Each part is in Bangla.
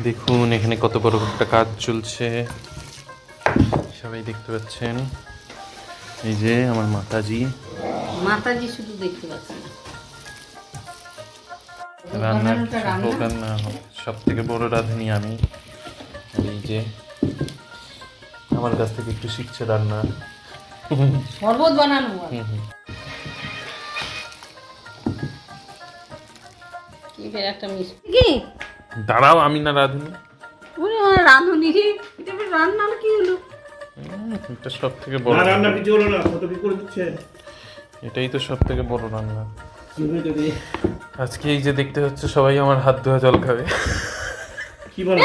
দেখুন এখানে কত বড় একটা কাজ চলছে, সবাই দেখতে পাচ্ছেন। এই যে আমার মাতাজি শুধু দেখতে পাচ্ছি না, রান্নার সব থেকে বড় রাঁধুনি আমি। আর এই যে আমার কাছ থেকে একটু শিখছে রান্না। শরবত বানানো কি ফের একটা মিষ্টি কি দাঁড়াও, আমি না রাঁধুনি। রাঁধুনি এটা রান্না কি হলো? এটা সব থেকে বড় রান্না কিছু হলো না, কত কি করে দিচ্ছে। এটাই তো সব থেকে বড় রান্না আজকে। এই যে দেখতে হচ্ছে সবাই আমার হাত ধোয়া জল খাবে। কি বলো?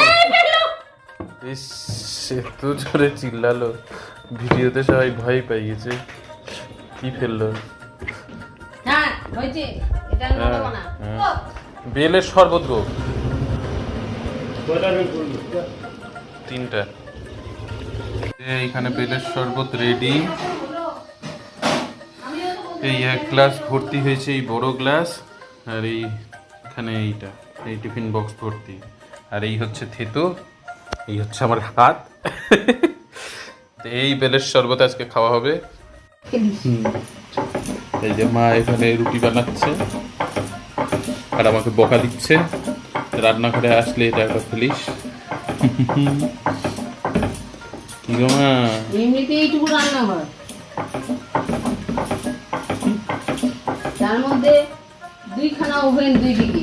এত জোরে চিল্লালো, ভিডিওতে সবাই ভয় পেয়ে গেছে। কি ফেললো? হ্যাঁ হয়েছে, এটা নরম না। বেলের শরবত গো, কয়টা বেল করলো? 3টা। এইখানে বেলের শরবত রেডি। এই 1 গ্লাস ভর্তি হয়েছে, এই বড় গ্লাস। আর এইখানে এই টিফিন বক্স ভর্তি। আর এই হচ্ছে থেতো, এই হচ্ছে আমার হাত। তো এই বেলের শরবত আজকে খাওয়া হবে। এই যে মা এখানে রুটি বানাচ্ছে আর আমাকে বকা দিচ্ছে, রান্নাঘরে আসলে এটা একটা ফেলিস। কি গো মা? এমনিতে এইটুকু রান্না হয়, তার মধ্যে 2খানা ওভেন 2 দিকে।